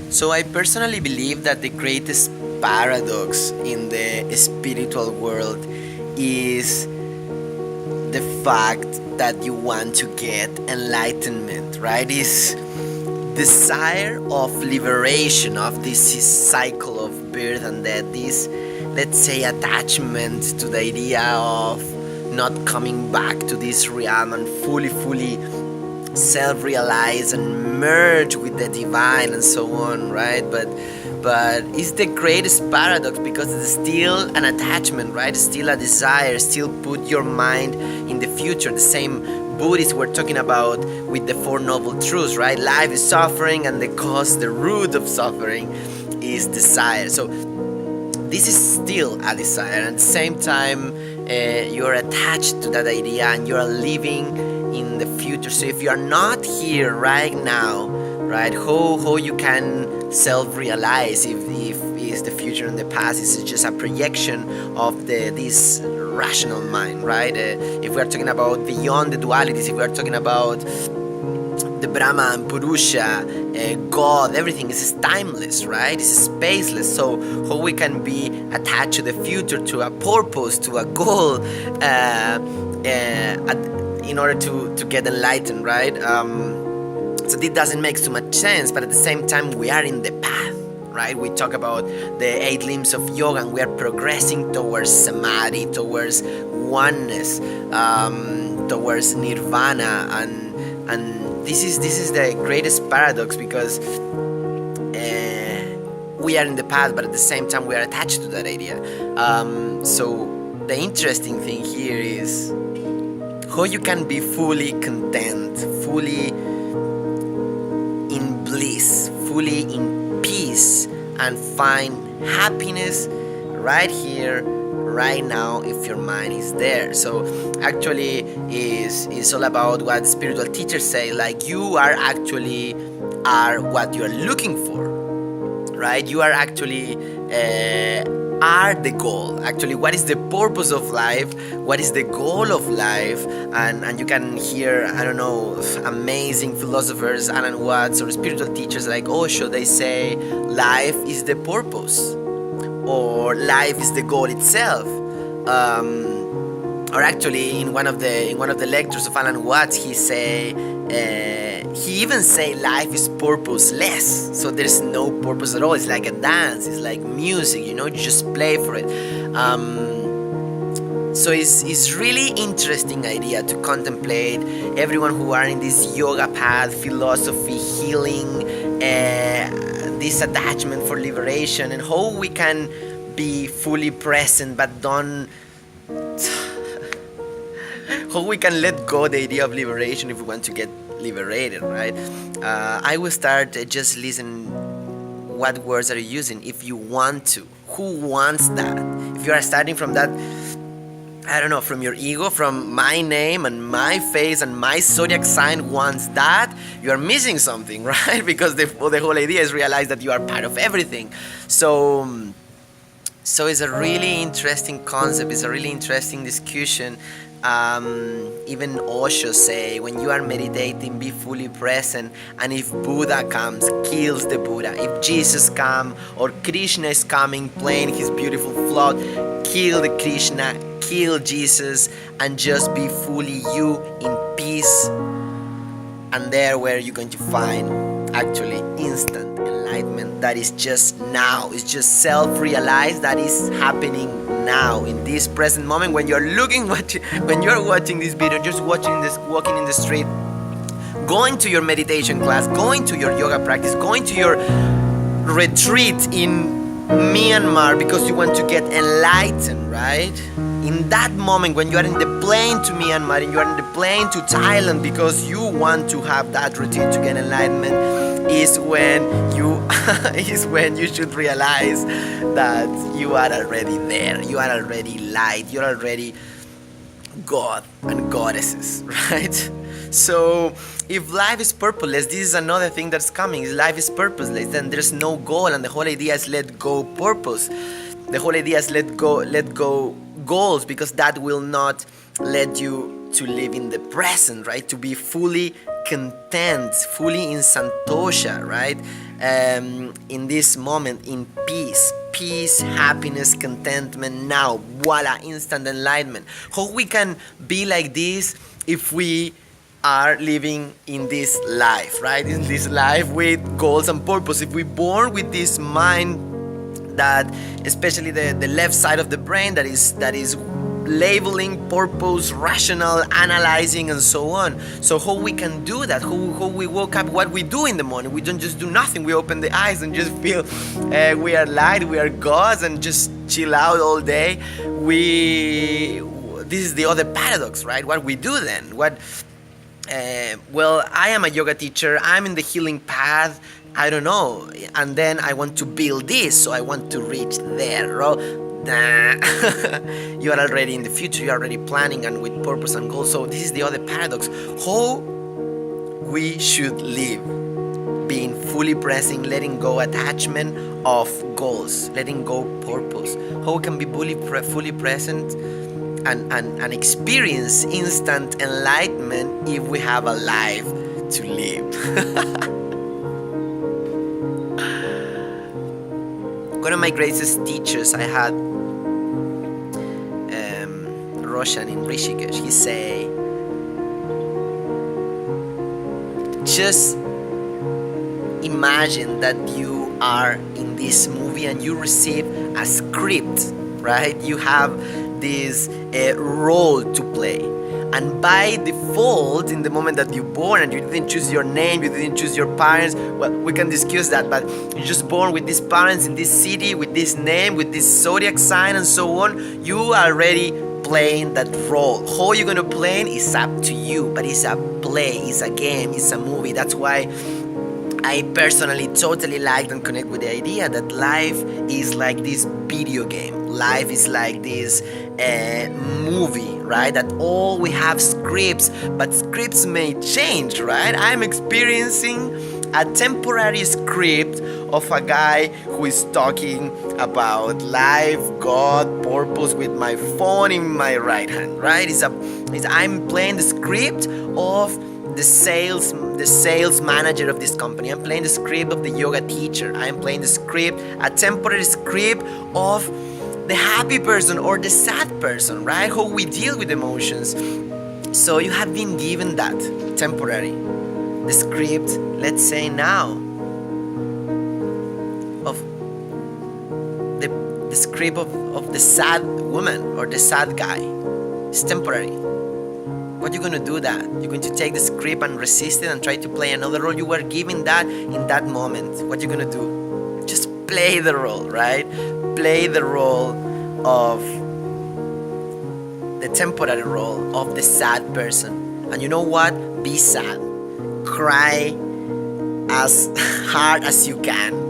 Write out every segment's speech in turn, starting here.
So I personally believe that the greatest paradox in the spiritual world is the fact that you want to get enlightenment, right? Is desire of liberation of this cycle of birth and death, this, let's say, attachment to the idea of not coming back to this realm and fully self-realize and merge with the divine and so on, right? But it's the greatest paradox because it's still an attachment, right? It's still a desire, still put your mind in the future. The same Buddhists were talking about with the Four Noble Truths, right? Life is suffering, and the cause, the root of suffering is desire. So this is still a desire, and at the same time you're attached to that idea and you're living in the future. So if you are not here right now, right, how you can self-realize if is the future and the past is just a projection of this rational mind, right? If we are talking about beyond the dualities, if we are talking about the Brahma and Purusha, God, everything is timeless, right? It's spaceless. So how we can be attached to the future, to a purpose, to a goal, in order to get enlightened, right? So this doesn't make so much sense, but at the same time we are in the path, right? We talk about the 8 limbs of yoga and we are progressing towards samadhi, towards oneness, towards nirvana, and this is the greatest paradox because we are in the path, but at the same time we are attached to that idea. So the interesting thing here is how you can be fully content, fully in bliss, fully in peace, and find happiness right here, right now, if your mind is there. So actually is all about what spiritual teachers say, like you are actually are what you are looking for, right? You are actually are the goal. Actually, what is the purpose of life? What is the goal of life? And you can hear, I don't know, amazing philosophers, Alan Watts, or spiritual teachers like Osho. They say life is the purpose, or life is the goal itself. Or actually, in one of the lectures of Alan Watts, he even say life is purposeless. So there's no purpose at all. It's like a dance. It's like music. You just play for it. So it's really interesting idea to contemplate everyone who are in this yoga path, philosophy, healing, this attachment for liberation, and how we can be fully present but don't how we can let go the idea of liberation if we want to get liberated, right? I will start just listen what words are you using if you want to. Who wants that? If you are starting from that, I don't know, from your ego, from my name and my face and my zodiac sign wants that, you are missing something, right? Because the whole idea is realize that you are part of everything. So it's a really interesting concept. It's a really interesting discussion. Even Osho say, when you are meditating, be fully present, and if Buddha comes, kills the Buddha. If Jesus comes or Krishna is coming playing his beautiful flute, kill the Krishna, kill Jesus, and just be fully you in peace. And there where you're going to find actually instant enlightenment that is just now. It's just self-realized that is happening now in this present moment when you're when you're watching this video, just watching this, walking in the street, going to your meditation class, going to your yoga practice, going to your retreat in Myanmar because you want to get enlightened, right? In that moment when you are in the plane to Myanmar and you are in the plane to Thailand because you want to have that retreat to get enlightenment, is when you should realize that you are already there. You are already light. You're already God and goddesses, right? So if life is purposeless, this is another thing that's coming. If life is purposeless, then there's no goal, and the whole idea is let go purpose. The whole idea is let go goals, because that will not let you to live in the present, right? To be fully content, fully in santosha, right? In this moment, in peace, happiness, contentment. Now, voila, instant enlightenment. How we can be like this if we are living in this life, right? In this life with goals and purpose. If we're born with this mind that, especially the left side of the brain, that is labeling, purpose, rational, analyzing, and so on. So how we can do that? How we woke up? What we do in the morning? We don't just do nothing. We open the eyes and just feel we are light, we are gods, and just chill out all day. This is the other paradox, right? What we do then? Well, I am a yoga teacher. I'm in the healing path. I don't know. And then I want to build this, so I want to reach there. Nah. You are already in the future. You are already planning and with purpose and goals. So this is the other paradox. How we should live. Being fully present, letting go attachment of goals, letting go purpose. How we can be fully present and experience instant enlightenment if we have a life to live. One of my greatest teachers I had, Roshan in Rishikesh, he say, just imagine that you are in this movie and you receive a script, right? You have this role to play, and by default, in the moment that you're born and you didn't choose your name, you didn't choose your parents, well, we can discuss that, but you're just born with these parents in this city, with this name, with this zodiac sign, and so on. You are already playing that role. How you're gonna play it is up to you, but it's a play, it's a game, it's a movie. That's why I personally totally like and connect with the idea that life is like this video game. Life is like this movie, right? That all we have scripts, but scripts may change, right? I'm experiencing a temporary script of a guy who is talking about life, God, purpose with my phone in my right hand, right? I'm playing the script of the sales manager of this company. I'm playing the script of the yoga teacher. I'm playing the script, a temporary script of the happy person or the sad person, right? How we deal with emotions. So you have been given that temporary, the script, let's say now, of the script of the sad woman or the sad guy. It's temporary. What are you going to do that? You're going to take the script and resist it and try to play another role. You were given that in that moment. What are you going to do? Just play the role, right? Play the role of the temporary role of the sad person. And you know what? Be sad. Cry as hard as you can.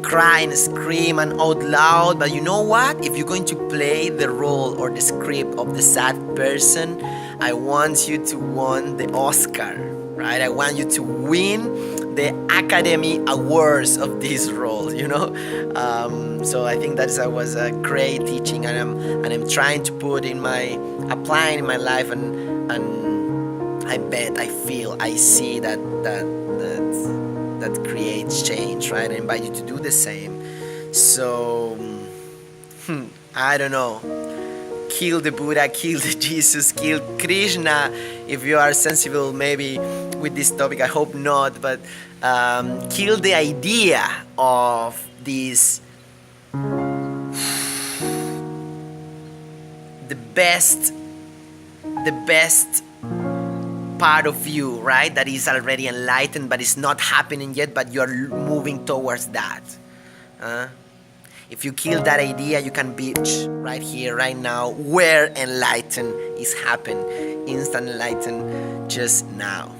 Cry and scream and out loud, but you know what? If you're going to play the role or the script of the sad person, I want you to win the Oscar, right? I want you to win the Academy Awards of this role, you know? So I think that was a great teaching, and I'm trying to put applying in my life, and I bet, I feel, I see that creates change, right? I invite you to do the same. So, I don't know. Kill the Buddha, kill the Jesus, kill Krishna. If you are sensible, maybe with this topic, I hope not. But kill the idea of this. The best part of you, right? That is already enlightened, but it's not happening yet, but you're moving towards that. If you kill that idea, you can be right here, right now, where enlightenment is happening. Instant enlightenment just now.